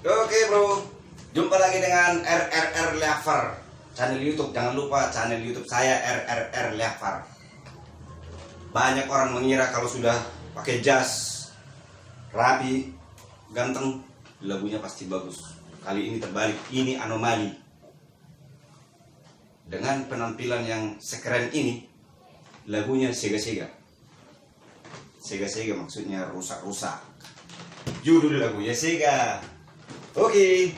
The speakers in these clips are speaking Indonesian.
Oke bro, jumpa lagi dengan RRR Leaver channel YouTube. Jangan lupa channel YouTube saya RRR Leaver. Banyak orang mengira kalau sudah pakai jas rapi, ganteng, lagunya pasti bagus. Kali ini terbalik, ini anomali. Dengan penampilan yang sekeren ini, lagunya sega-sega. Sega-sega maksudnya rusak-rusak. Judul lagunya sega. Oke.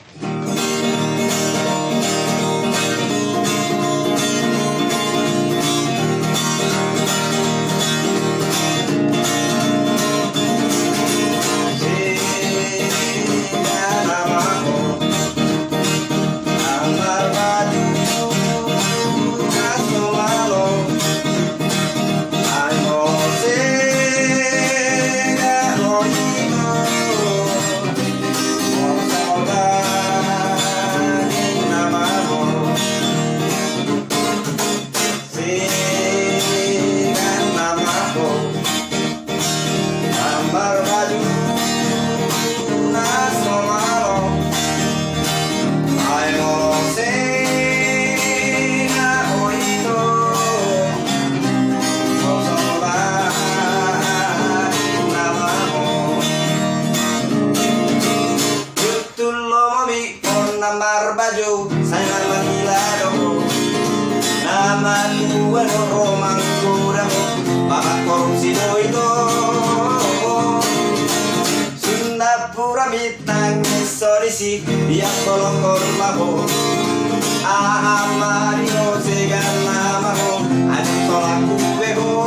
Namar baju saya magilado naman bueno romang kurang bapak korupsi ito Singapura mitang sorisi biak kolokor mabo ahamariho segan namaho adun tolaku beho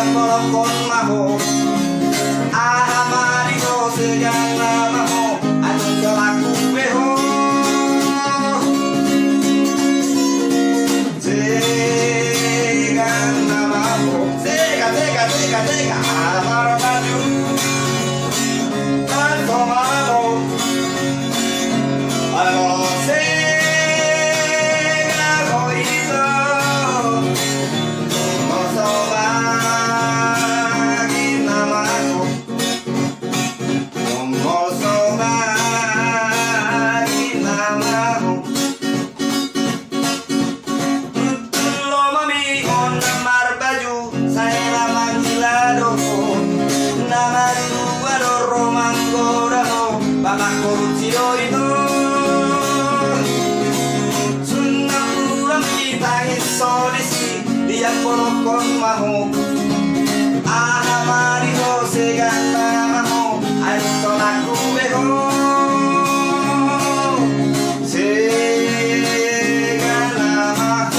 Kolokon maho ahamariho segan namaho adun tolaku beho segan namaho sega amar baju tanto malo alo sega goito bapak korupsi itu Singapura mitang solisi dia kolokon maho ahamariho segan namaho adun tolaku beho segan namaho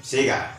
sega